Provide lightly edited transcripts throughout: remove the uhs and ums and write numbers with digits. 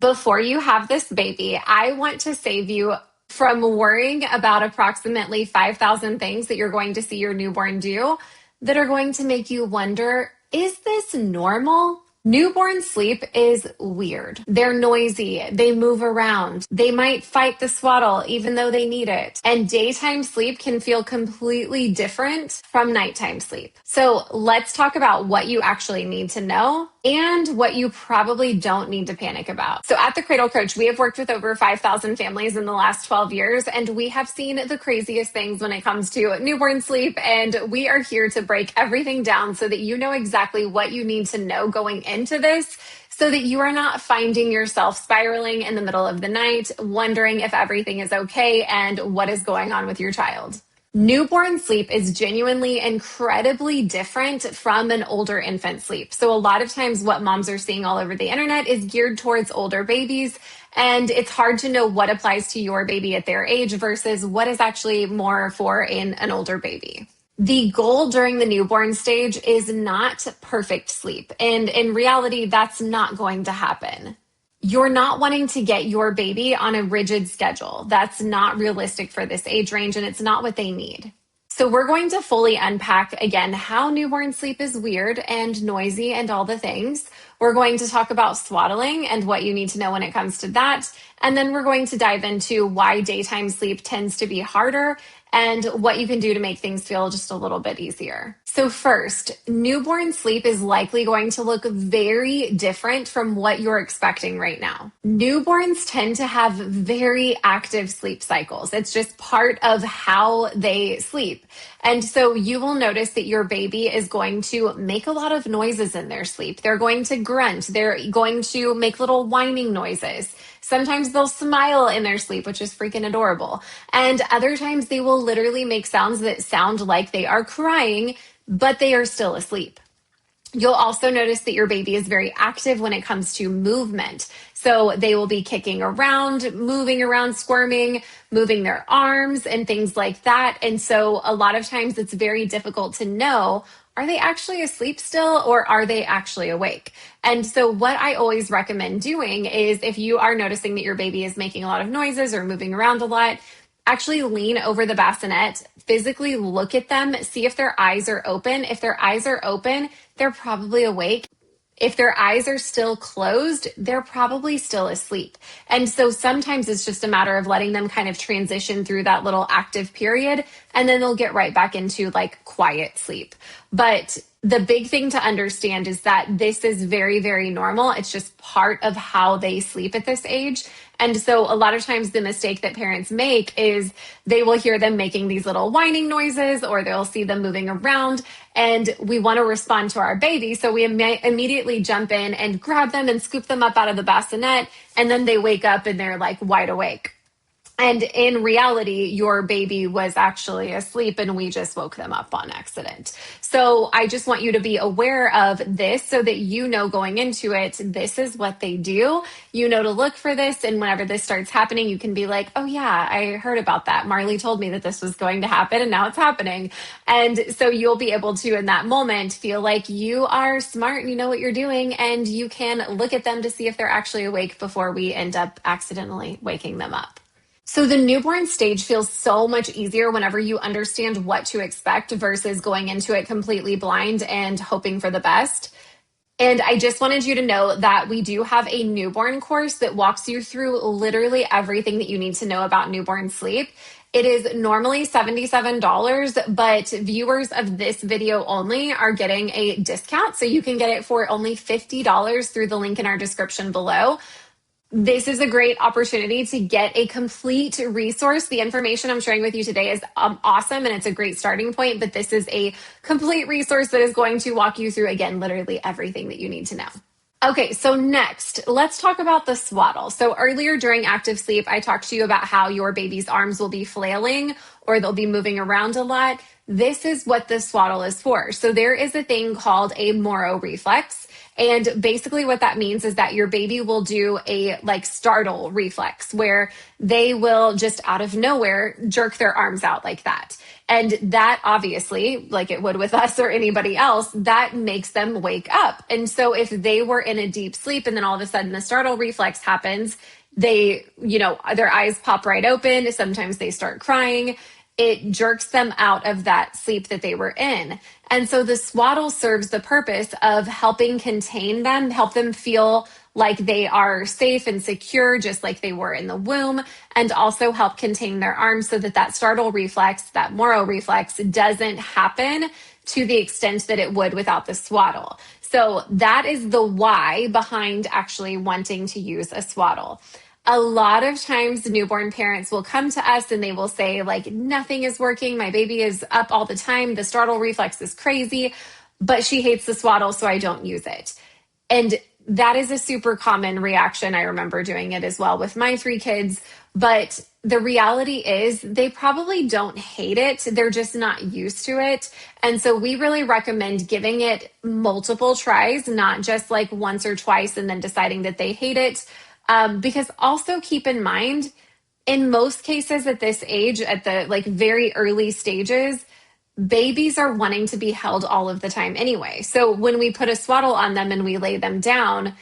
Before you have this baby, I want to save you from worrying about approximately 5,000 things that you're going to see your newborn do that are going to make you wonder, is this normal? Newborn sleep is weird. They're noisy. They move around. They might fight the swaddle even though they need it. And daytime sleep can feel completely different from nighttime sleep. So let's talk about what you actually need to know and what you probably don't need to panic about. So at the Cradle Coach, we have worked with over 5,000 families in the last 12 years, and we have seen the craziest things when it comes to newborn sleep. And we are here to break everything down so that you know exactly what you need to know going into this, so that you are not finding yourself spiraling in the middle of the night, wondering if everything is okay and what is going on with your child. Newborn sleep is genuinely incredibly different from an older infant sleep. So a lot of times what moms are seeing all over the internet is geared towards older babies. And it's hard to know what applies to your baby at their age versus what is actually more for an older baby. The goal during the newborn stage is not perfect sleep. And in reality, that's not going to happen. You're not wanting to get your baby on a rigid schedule. That's not realistic for this age range, and it's not what they need. So we're going to fully unpack again how newborn sleep is weird and noisy and all the things. We're going to talk about swaddling and what you need to know when it comes to that. And then we're going to dive into why daytime sleep tends to be harder and what you can do to make things feel just a little bit easier. So first, newborn sleep is likely going to look very different from what you're expecting right now. Newborns tend to have very active sleep cycles. It's just part of how they sleep. And so you will notice that your baby is going to make a lot of noises in their sleep. They're going to grunt. They're going to make little whining noises. Sometimes they'll smile in their sleep, which is freaking adorable. And other times they will literally make sounds that sound like they are crying, but they are still asleep. You'll also notice that your baby is very active when it comes to movement. So they will be kicking around, moving around, squirming, moving their arms and things like that. And so a lot of times it's very difficult to know, are they actually asleep still or are they actually awake? And so what I always recommend doing is if you are noticing that your baby is making a lot of noises or moving around a lot, actually lean over the bassinet, physically look at them, see if their eyes are open. If their eyes are open, they're probably awake. If their eyes are still closed, they're probably still asleep. And so sometimes it's just a matter of letting them kind of transition through that little active period, and then they'll get right back into like quiet sleep. But the big thing to understand is that this is very, very normal. It's just part of how they sleep at this age. And so a lot of times the mistake that parents make is they will hear them making these little whining noises or they'll see them moving around, and we want to respond to our baby. So we immediately jump in and grab them and scoop them up out of the bassinet, and then they wake up and they're like wide awake. And in reality, your baby was actually asleep and we just woke them up on accident. So I just want you to be aware of this so that you know going into it, this is what they do. You know to look for this. And whenever this starts happening, you can be like, oh yeah, I heard about that. Marli told me that this was going to happen and now it's happening. And so you'll be able to, in that moment, feel like you are smart and you know what you're doing. And you can look at them to see if they're actually awake before we end up accidentally waking them up. So the newborn stage feels so much easier whenever you understand what to expect versus going into it completely blind and hoping for the best. And I just wanted you to know that we do have a newborn course that walks you through literally everything that you need to know about newborn sleep. It is normally $77, but viewers of this video only are getting a discount. So you can get it for only $50 through the link in our description below. This is a great opportunity to get a complete resource. The information I'm sharing with you today is awesome and it's a great starting point, but this is a complete resource that is going to walk you through, again, literally everything that you need to know. Okay, so next, let's talk about the swaddle. So earlier during active sleep, I talked to you about how your baby's arms will be flailing or they'll be moving around a lot. This is what the swaddle is for. So there is a thing called a Moro reflex. And basically what that means is that your baby will do a like startle reflex where they will just out of nowhere jerk their arms out like that. And that obviously, like it would with us or anybody else, that makes them wake up. And so if they were in a deep sleep and then all of a sudden the startle reflex happens, they, their eyes pop right open. Sometimes they start crying. It jerks them out of that sleep that they were in. And so the swaddle serves the purpose of helping contain them, help them feel like they are safe and secure, just like they were in the womb, and also help contain their arms so that that startle reflex, that Moro reflex, doesn't happen to the extent that it would without the swaddle. So that is the why behind actually wanting to use a swaddle. A lot of times newborn parents will come to us and they will say like, nothing is working. My baby is up all the time. The startle reflex is crazy, but she hates the swaddle, so I don't use it. And that is a super common reaction. I remember doing it as well with my 3 kids. But the reality is they probably don't hate it. They're just not used to it. And so we really recommend giving it multiple tries, not just like once or twice and then deciding that they hate it. Because also keep in mind, in most cases at this age, at the like very early stages, babies are wanting to be held all of the time anyway. So when we put a swaddle on them and we lay them down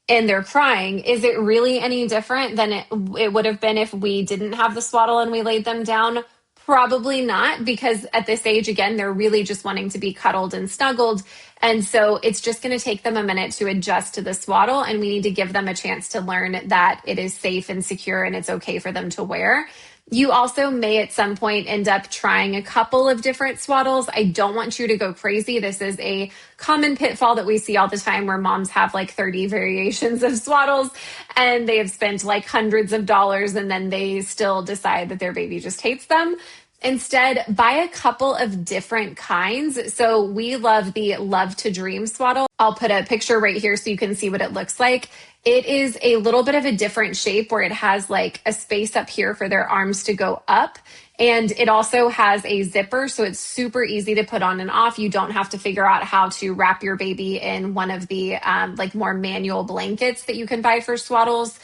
and they're crying, is it really any different than it would have been if we didn't have the swaddle and we laid them down? Probably not, because at this age, again, they're really just wanting to be cuddled and snuggled. And so it's just going to take them a minute to adjust to the swaddle. And we need to give them a chance to learn that it is safe and secure and it's okay for them to wear. You also may at some point end up trying a couple of different swaddles. I don't want you to go crazy. This is a common pitfall that we see all the time where moms have like 30 variations of swaddles and they have spent like hundreds of dollars and then they still decide that their baby just hates them. Instead, buy a couple of different kinds. So we love the Love to Dream swaddle. I'll put a picture right here so you can see what it looks like. It is a little bit of a different shape where it has like a space up here for their arms to go up. And it also has a zipper, so it's super easy to put on and off. You don't have to figure out how to wrap your baby in one of the like more manual blankets that you can buy for swaddles.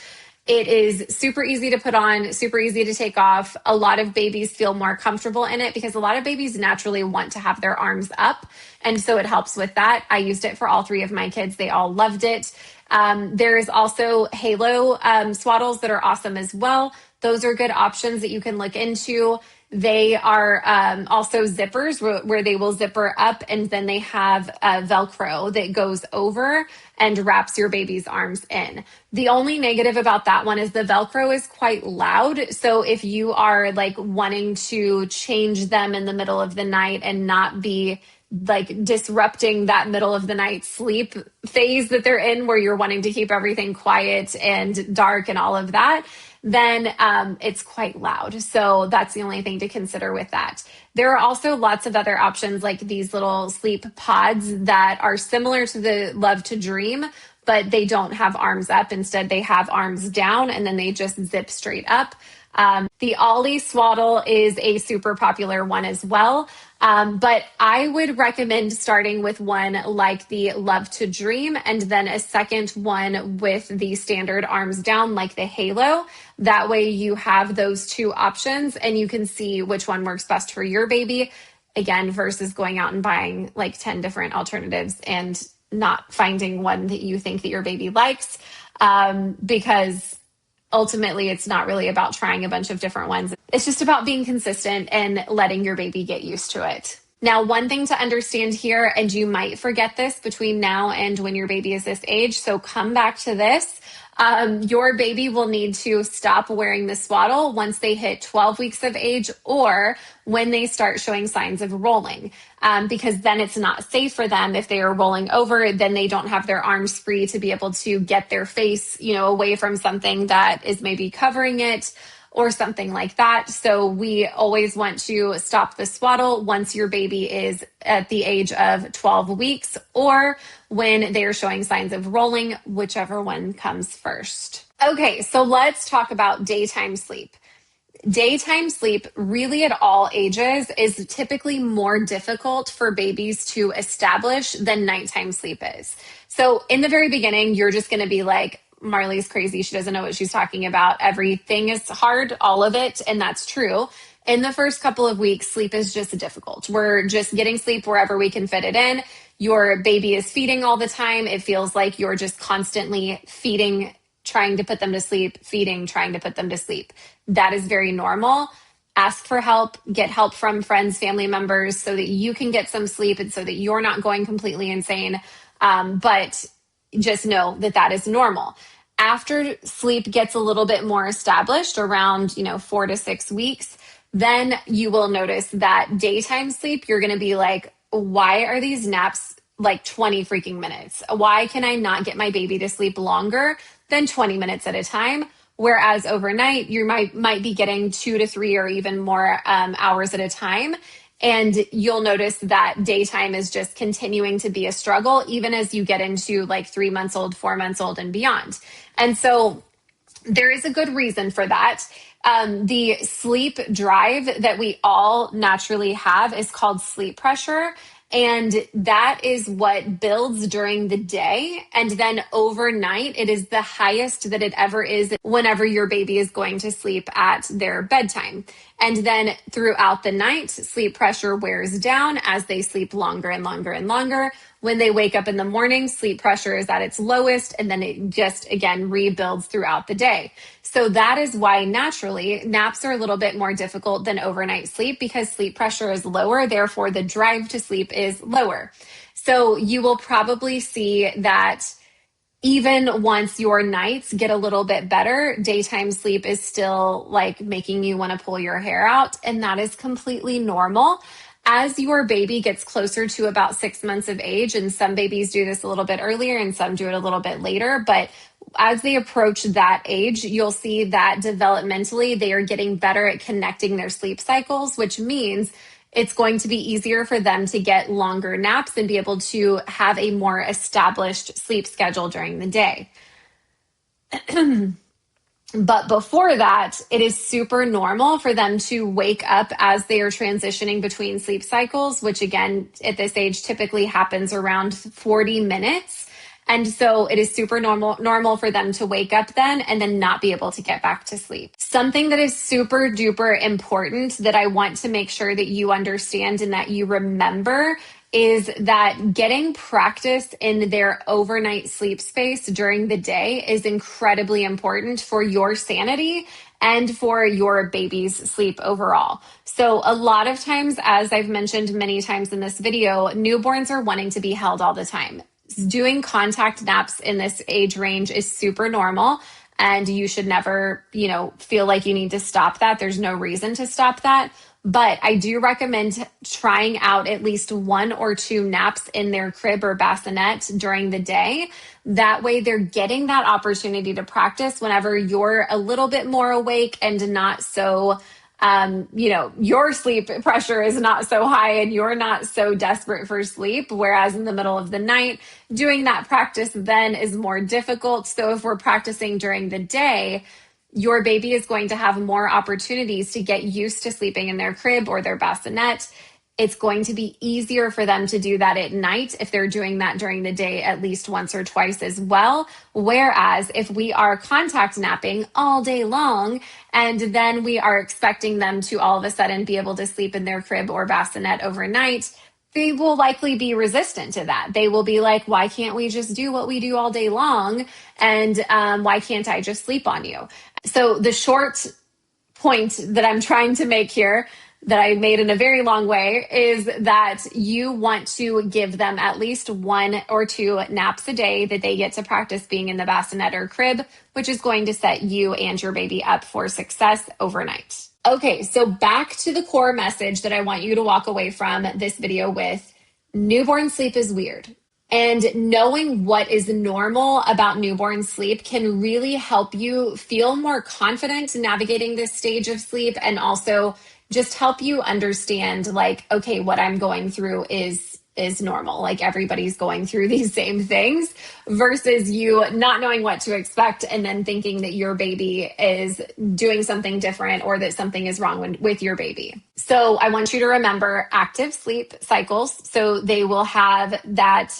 It is super easy to put on, super easy to take off. A lot of babies feel more comfortable in it because a lot of babies naturally want to have their arms up. And so it helps with that. I used it for all 3 of my kids. They all loved it. There is also halo swaddles that are awesome as well. Those are good options that you can look into. They are also zippers where they will zipper up and then they have Velcro that goes over and wraps your baby's arms in. The only negative about that one is the Velcro is quite loud. So if you are like wanting to change them in the middle of the night and not be like disrupting that middle of the night sleep phase that they're in where you're wanting to keep everything quiet and dark and all of that, then it's quite loud. So that's the only thing to consider with that. There are also lots of other options like these little sleep pods that are similar to the Love to Dream, but they don't have arms up. Instead, they have arms down and then they just zip straight up. The Ollie Swaddle is a super popular one as well. But I would recommend starting with one like the Love to Dream and then a second one with the standard arms down like the Halo. That way you have those 2 options and you can see which one works best for your baby. Again, versus going out and buying like 10 different alternatives and not finding one that you think that your baby likes. Because ultimately, it's not really about trying a bunch of different ones. It's just about being consistent and letting your baby get used to it. Now, one thing to understand here, and you might forget this between now and when your baby is this age, so come back to this. Your baby will need to stop wearing the swaddle once they hit 12 weeks of age or when they start showing signs of rolling, because then it's not safe for them. If they are rolling over, then they don't have their arms free to be able to get their face, away from something that is maybe covering it or something like that. So we always want to stop the swaddle once your baby is at the age of 12 weeks or when they are showing signs of rolling, whichever one comes first. Okay, so let's talk about daytime sleep. Daytime sleep, really at all ages, is typically more difficult for babies to establish than nighttime sleep is. So in the very beginning, you're just going to be like, Marli's crazy. She doesn't know what she's talking about. Everything is hard, all of it. And that's true. In the first couple of weeks, sleep is just difficult. We're just getting sleep wherever we can fit it in. Your baby is feeding all the time. It feels like you're just constantly feeding, trying to put them to sleep, feeding, trying to put them to sleep. That is very normal. Ask for help, get help from friends, family members so that you can get some sleep and so that you're not going completely insane. But just know that that is normal. After sleep gets a little bit more established around, 4 to 6 weeks, then you will notice that daytime sleep, you're going to be like, why are these naps like 20 freaking minutes? Why can I not get my baby to sleep longer than 20 minutes at a time? Whereas overnight, you might be getting 2 to 3 or even more hours at a time. And you'll notice that daytime is just continuing to be a struggle, even as you get into like 3 months old, 4 months old, and beyond. And so there is a good reason for that. The sleep drive that we all naturally have is called sleep pressure. And that is what builds during the day. And then overnight, it is the highest that it ever is whenever your baby is going to sleep at their bedtime. And then throughout the night, sleep pressure wears down as they sleep longer and longer and longer. When they wake up in the morning, sleep pressure is at its lowest, and then it just, again, rebuilds throughout the day. So that is why naturally naps are a little bit more difficult than overnight sleep because sleep pressure is lower. Therefore, the drive to sleep is lower. So you will probably see that even once your nights get a little bit better, daytime sleep is still like making you want to pull your hair out. And that is completely normal. As your baby gets closer to about 6 months of age, and some babies do this a little bit earlier and some do it a little bit later, but as they approach that age, you'll see that developmentally they are getting better at connecting their sleep cycles, which means it's going to be easier for them to get longer naps and be able to have a more established sleep schedule during the day. But before that, it is super normal for them to wake up as they are transitioning between sleep cycles, which again, at this age typically happens around 40 minutes. And so it is super normal for them to wake up then and then not be able to get back to sleep. Something that is super duper important that I want to make sure that you understand and that you remember is that getting practice in their overnight sleep space during the day is incredibly important for your sanity and for your baby's sleep overall. So a lot of times, as I've mentioned many times in this video, newborns are wanting to be held all the time. Doing contact naps in this age range is super normal. And you should never, feel like you need to stop that. There's no reason to stop that. But I do recommend trying out at least 1 or 2 naps in their crib or bassinet during the day. That way they're getting that opportunity to practice whenever you're a little bit more awake and not so, your sleep pressure is not so high and you're not so desperate for sleep. Whereas in the middle of the night, doing that practice then is more difficult. So if we're practicing during the day, your baby is going to have more opportunities to get used to sleeping in their crib or their bassinet. It's going to be easier for them to do that at night if they're doing that during the day at least once or twice as well. Whereas if we are contact napping all day long and then we are expecting them to all of a sudden be able to sleep in their crib or bassinet overnight, they will likely be resistant to that. They will be like, why can't we just do what we do all day long? And why can't I just sleep on you? So the short point that I'm trying to make here, that I made in a very long way, is that you want to give them at least 1 or 2 naps a day that they get to practice being in the bassinet or crib, which is going to set you and your baby up for success overnight. Okay, so back to the core message that I want you to walk away from this video with. Newborn sleep is weird. And knowing what is normal about newborn sleep can really help you feel more confident navigating this stage of sleep, and also just help you understand, like, okay, what I'm going through is is normal. Like everybody's going through these same things versus you not knowing what to expect and then thinking that your baby is doing something different or that something is wrong with your baby. So I want you to remember active sleep cycles. So they will have that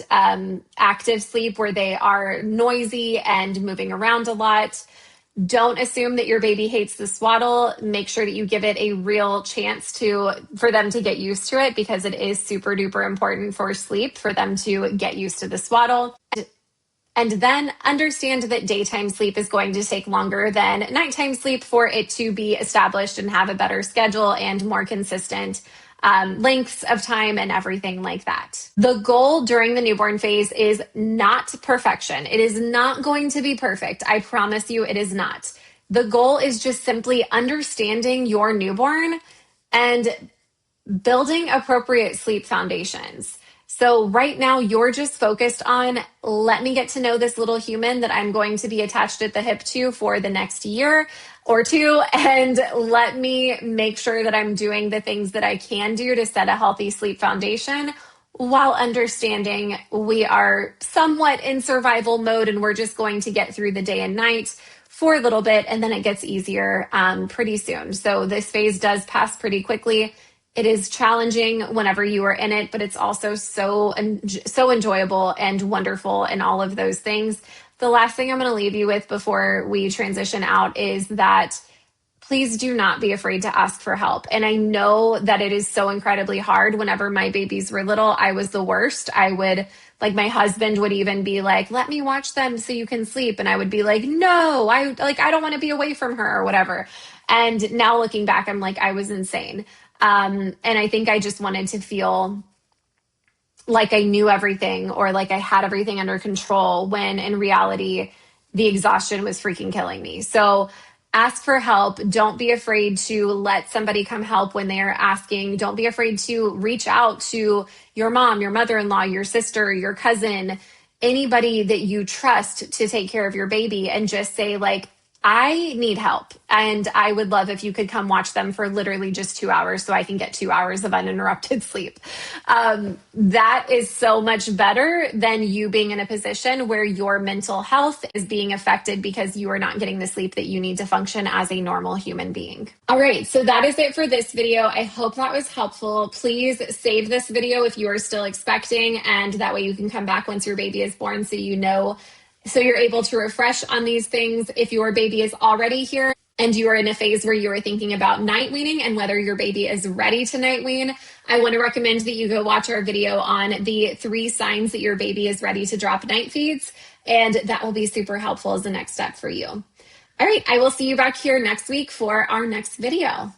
active sleep where they are noisy and moving around a lot. Don't assume that your baby hates the swaddle. Make sure that you give it a real chance for them to get used to it, because it is super duper important for sleep for them to get used to the swaddle. And then understand that daytime sleep is going to take longer than nighttime sleep for it to be established and have a better schedule and more consistent lengths of time and everything like that. The goal during the newborn phase is not perfection. It is not going to be perfect. I promise you it is not. The goal is just simply understanding your newborn and building appropriate sleep foundations. So right now you're just focused on, let me get to know this little human that I'm going to be attached at the hip to for the next year or two. And let me make sure that I'm doing the things that I can do to set a healthy sleep foundation, while understanding we are somewhat in survival mode and we're just going to get through the day and night for a little bit. And then it gets easier pretty soon. So this phase does pass pretty quickly. It is challenging whenever you are in it, but it's also so enjoyable and wonderful and all of those things. The last thing I'm going to leave you with before we transition out is that please do not be afraid to ask for help. And I know that it is so incredibly hard. Whenever my babies were little, I was the worst. My husband would even be like, let me watch them so you can sleep. And I would be like, no, I don't want to be away from her or whatever. And now looking back, I'm like, I was insane. And I think I just wanted to feel like I knew everything or like I had everything under control, when in reality, the exhaustion was freaking killing me. So ask for help. Don't be afraid to let somebody come help when they are asking. Don't be afraid to reach out to your mom, your mother-in-law, your sister, your cousin, anybody that you trust to take care of your baby, and just say like, I need help, and I would love if you could come watch them for literally just 2 hours so I can get 2 hours of uninterrupted sleep. That is so much better than you being in a position where your mental health is being affected because you are not getting the sleep that you need to function as a normal human being. All right, so that is it for this video. I hope that was helpful. Please save this video if you are still expecting, and that way you can come back once your baby is born so you're able to refresh on these things. If your baby is already here and you are in a phase where you are thinking about night weaning and whether your baby is ready to night wean, I want to recommend that you go watch our video on the 3 signs that your baby is ready to drop night feeds, and that will be super helpful as the next step for you. All right, I will see you back here next week for our next video.